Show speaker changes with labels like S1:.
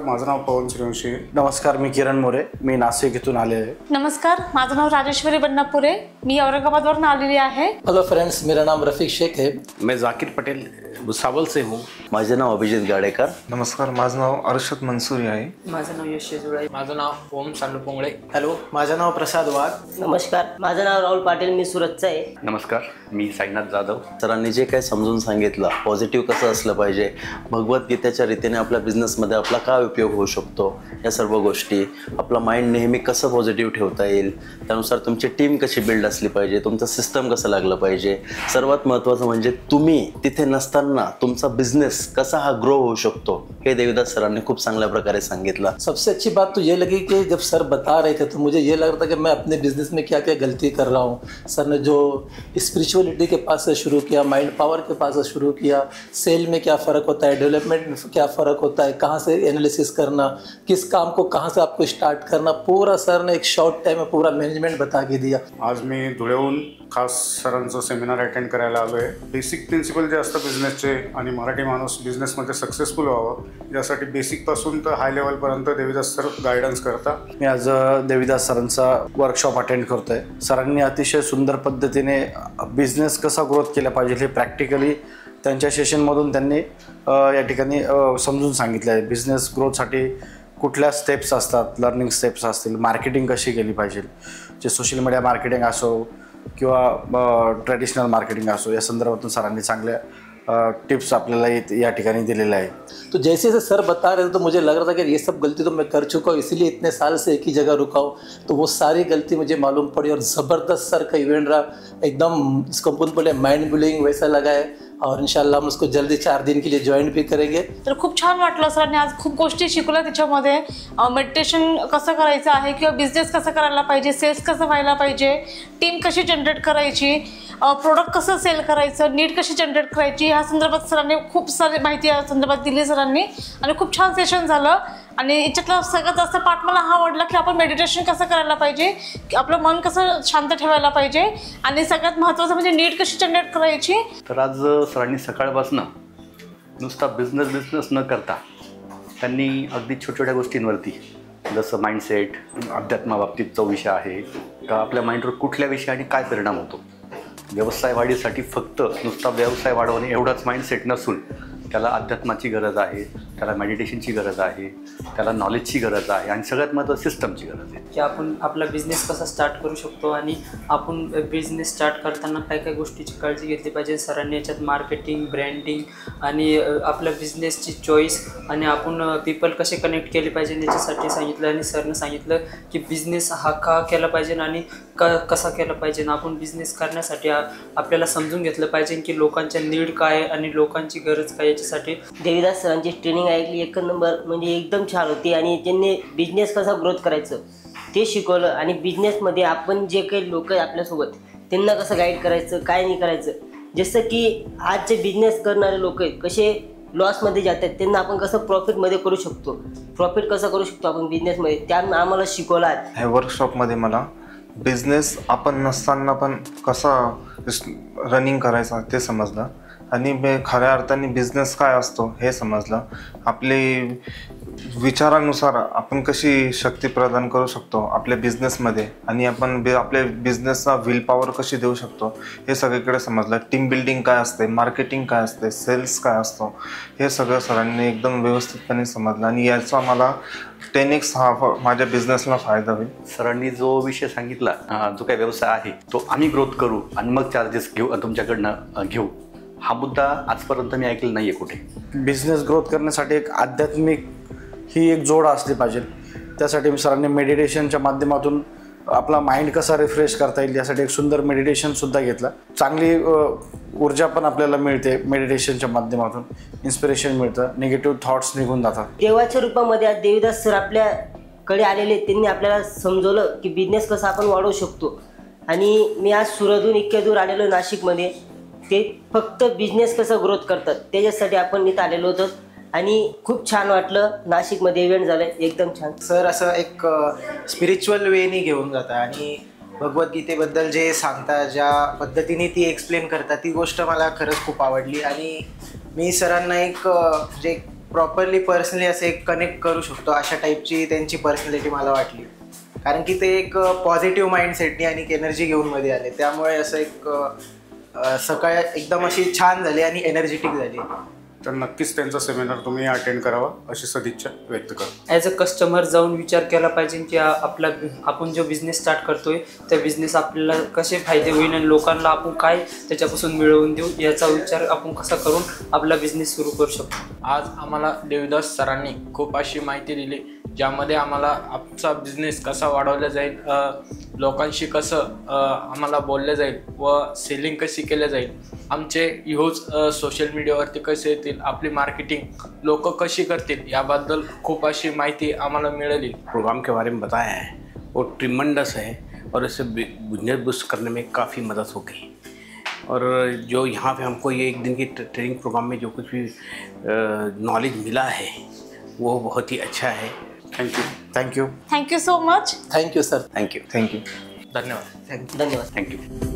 S1: माझं नाव पवन सूर्यवंशी.
S2: नमस्कार, मी किरण मोरे, मी नाशिक इथून आले आहे.
S3: नमस्कार, माझं नाव राजेश्वरी बन्नापुरे, मी औरंगाबादवरून आलेली आहे.
S4: हेलो फ्रेंड्स, मेरा नाम रफीक शेख है.
S5: मैं जाकिर पटेल भुसावल से हूँ.
S6: माझे नाव अभिजित गाडेकर.
S7: नमस्कार, माझं नाव अर्षद मंसूरी आहे.
S8: माझं नाव यश शेजुळे.
S9: माझं नाव ओम सांडुपोंगळे.
S10: हॅलो, माझं नाव प्रसाद वाघ.
S11: नमस्कार, माझं नाव राहुल पाटील, मी सुरतचा आहे.
S5: नमस्कार, मी साईनाथ जाधव.
S6: सरांनी जे काही समजून सांगितलं, पॉझिटिव्ह कसं असलं पाहिजे, भगवद्गीतेच्या रीतीने आपल्या बिझनेसमध्ये आपला काय उपयोग होऊ शकतो, या सर्व गोष्टी, आपला माइंड नेहमी कसं पॉझिटिव्ह ठेवता येईल, त्यानुसार तुमची टीम कशी बिल्ड असली पाहिजे, तुमचं सिस्टम कसं लागलं पाहिजे, सर्वात महत्त्वाचं म्हणजे तुम्ही तिथे नसताना तुमचा बिझनेस कसा हा ग्रो होऊ शकतो, हे देवीदास सरांनी खूप चांगल्या प्रकारे सांगितलं.
S4: सबसे अच्छी बात तो ये लगी कि जब सर बता रहे थे तो मुझे ये लग रहा था कि मैं अपने बिजनेस में क्या क्या गलती कर रहा हूँ. सर ने जो स्पिरिचुअलिटी के पास से शुरू किया, माइंड पावर के पास से शुरू किया, सेल में क्या फ़र्क होता है, डेवलपमेंट में क्या फ़र्क होता है, कहाँ से एनालिसिस करना, किस काम को कहाँ से आपको स्टार्ट करना, पूरा सर ने एक शॉर्ट टाइम में पूरा मैनेजमेंट बता के दिया.
S1: आज मी धुळेहून खास सरांचं सेमिनार अटेंड करायला आलो आहे. बेसिक प्रिन्सिपल जे असतं बिझनेसचे आणि मराठी माणूस बिझनेसमध्ये सक्सेसफुल व्हावं यासाठी बेसिकपासून तर हाय लेवलपर्यंत देवीदास सर गायडन्स करतात.
S2: मी आज देवीदास सरांचा वर्कशॉप अटेंड करतो आहे. सरांनी अतिशय सुंदर पद्धतीने बिझनेस कसा ग्रोथ केला पाहिजे हे प्रॅक्टिकली त्यांच्या सेशनमधून त्यांनी या ठिकाणी समजून सांगितलं आहे. बिझनेस ग्रोथसाठी कुठल्या स्टेप्स असतात, लर्निंग स्टेप्स असतील, मार्केटिंग कशी केली पाहिजे, जे सोशल मीडिया मार्केटिंग असो किंवा ट्रेडिशनल मार्केटिंग असो, या संदर्भातून सरांनी चांगल्या टिप्स आपल्याला या ठिकाणी दिलेल्या आहे.
S4: तो जैसे जैसे सर बता रहे थे तो मुझे लग रहा था कि ये सब गलती तो मैं कर चुका हूँ, इसीलिए इतने साल से एक ही जगह रुका हूँ. तो वो सारी गलती मुझे मालूम पड़ी और ज़बरदस्त सर का इवेंट रहा. एकदम इसको बोले माइंड ब्लोइंग वैसा लगा है और इंशाल्लाह हम उसको जल्दी 4 दिन के लिए ज्वाइन भी करेंगे.
S3: तर खूप छान वाटलं. सरांनी आज खूप गोष्टी शिकवल्या त्याच्यामध्ये. मेडिटेशन कसं करायचं आहे किंवा बिझनेस कसं करायला पाहिजे, सेल्स कसं व्हायला पाहिजे, टीम कशी जनरेट करायची, प्रोडक्ट कसं सेल करायचं, नीड कशी जनरेट करायची, ह्या संदर्भात सरांनी खूप सारी माहिती या संदर्भात दिली सरांनी आणि खूप छान सेशन झालं. आणि याच्यातला सगळ्यात जास्त पार्ट मला हा आवडला की आपण मेडिटेशन कसं करायला पाहिजे, की आपलं मन कसं शांत ठेवायला पाहिजे आणि सगळ्यात महत्त्वाचं म्हणजे नीड कशी जनरेट करायची.
S5: तर आज सरांनी सकाळपासून नुसता बिझनेस न करता त्यांनी अगदी छोट्या गोष्टींवरती, जसं माइंडसेट, अध्यात्माबाबतीतचा विषय आहे का, आपल्या माइंडवर कुठल्या विषयाने काय परिणाम होतो, व्यवसाय वाढीसाठी फक्त नुसता व्यवसाय वाढवणे एवढाच माइंडसेट नसून त्याला अध्यात्माची गरज आहे, त्याला मेडिटेशनची गरज आहे, त्याला नॉलेजची गरज आहे आणि सगळ्यात महत्त्वाचं सिस्टमची गरज आहे.
S8: की आपण आपला बिझनेस कसा स्टार्ट करू शकतो आणि आपण बिझनेस स्टार्ट करताना काय काय गोष्टीची काळजी घेतली पाहिजे. सरांनी याच्यात मार्केटिंग, ब्रँडिंग आणि आपल्या बिझनेसची चॉईस आणि आपण पीपल कसे कनेक्ट केले पाहिजे याच्यासाठी सांगितलं. आणि सरनं सांगितलं की बिझनेस हा का केला पाहिजे आणि कसा केला पाहिजे. आपण बिझनेस करण्यासाठी आपल्याला समजून घेतलं पाहिजे की लोकांच्या नीड काय आणि लोकांची गरज काय. याच्यासाठी
S11: देवीदास सरांची ट्रेनिंग ऐकली, एक नंबर म्हणजे एकदम छान होती आणि त्यांनी बिझनेस कसा ग्रोथ करायचं ते शिकवलं. आणि बिझनेसमध्ये आपण जे काही लोक आहे आपल्यासोबत त्यांना कसं गाईड करायचं, काय नाही करायचं. जसं की आज जे बिझनेस करणारे लोक आहेत कसे लॉसमध्ये जातात, त्यांना आपण कसं प्रॉफिटमध्ये करू शकतो, प्रॉफिट कसं करू शकतो आपण बिझनेसमध्ये, त्यांना आम्हाला शिकवलं आहे.
S7: ह्या वर्कशॉपमध्ये मला बिझनेस आपण नसताना पण कसा रनिंग करायचा ते समजलं आणि खऱ्या अर्थाने बिझनेस काय असतो हे समजलं. आपले विचारानुसार आपण कशी शक्ती प्रदान करू शकतो आपल्या बिझनेसमध्ये आणि आपण आपल्या बिझनेसला विल पॉवर कशी देऊ शकतो हे सगळीकडे समजलं. टीम बिल्डिंग काय असते, मार्केटिंग काय असते, सेल्स काय असतो, हे सगळं सरांनी एकदम व्यवस्थितपणे समजलं आणि याचा मला 10x हा माझ्या बिझनेसला फायदा होईल.
S5: सरांनी जो विषय सांगितला, जो काही व्यवसाय आहे तो आम्ही ग्रोथ करू आणि मग चार्जेस घेऊ, तुमच्याकडनं घेऊ, हा मुद्दा आजपर्यंत मी ऐकलं नाही आहे कुठे.
S2: बिझनेस ग्रोथ करण्यासाठी एक आध्यात्मिक ही एक जोड असली पाहिजे. त्यासाठी सरांनी मेडिटेशनच्या माध्यमातून आपला माइंड कसा रिफ्रेश करता येईल यासाठी एक सुंदर मेडिटेशनसुद्धा घेतला. चांगली ऊर्जा पण आपल्याला मिळते मेडिटेशनच्या माध्यमातून, इन्स्पिरेशन मिळतं, निगेटिव्ह थॉट्स निघून जातात.
S11: देवाच्या रूपामध्ये आज देवीदास सर आपल्याकडे आलेले, त्यांनी आपल्याला समजवलं की बिझनेस कसा आपण वाढवू शकतो. आणि मी आज सुरतहून इतक्या दूर आलेलो नाशिकमध्ये, ते फक्त बिझनेस कसं ग्रोथ करतात त्याच्यासाठी आपण इथं आलेलो होतो आणि खूप छान वाटलं. नाशिकमध्ये इव्हेंट झालं एकदम छान.
S10: सर असं एक स्पिरिच्युअल वेनी घेऊन जाता आणि भगवद्गीतेबद्दल जे सांगता, ज्या पद्धतीने ती एक्सप्लेन करतात ती गोष्ट मला खरंच खूप आवडली. आणि मी सरांना एक जे प्रॉपरली पर्सनली असे कनेक्ट करू शकतो अशा टाईपची त्यांची पर्सनॅलिटी मला वाटली. कारण की ते एक पॉझिटिव्ह माइंडसेटनी आणि एनर्जी घेऊन मध्ये आले, त्यामुळे असं एक सकाळ एकदम अशी छान झाली आणि एनर्जेटिक झाली.
S1: तर नक्कीच त्यांचा सेमिनार तुम्ही अटेंड करावा अशी सदिच्छा व्यक्त करा.
S8: ॲज अ कस्टमर जाऊन विचार केला पाहिजे की आपण जो बिझनेस स्टार्ट करतोय त्या बिझनेस आपल्याला कसे फायदे होईल आणि लोकांना आपण काय त्याच्यापासून मिळवून देऊ याचा विचार आपण कसा करून आपला बिझनेस सुरू करू शकतो.
S9: आज आम्हाला देवीदास सरांनी खूप अशी माहिती दिली ज्यामध्ये आम्हाला आमचा बिझनेस कसा वाढवला जाईल, लोकांशी कसं आम्हाला बोललं जाईल व सेलिंग कशी केली जाईल, आमचे यूज सोशल मीडियावरती कसे येतील, आपली मार्केटिंग लोक कशी करतील याबद्दल खूप अशी माहिती आम्हाला मिळाली.
S12: प्रोग्राम के बारे में बताया है वो ट्रिमेंडस है और इससे बिजनेस बूस्ट करने में काफ़ी मदद हो गई. और जो यहाँ पे हमको ये एक दिन की ट्रेनिंग प्रोग्राम में जो कुछ भी नॉलेज मिला है वो बहुत ही अच्छा है.
S1: Thank you.
S3: Thank you so much.
S4: Thank you sir.
S6: Thank you.
S9: धन्यवाद.
S11: धन्यवाद.
S5: थँक्यू.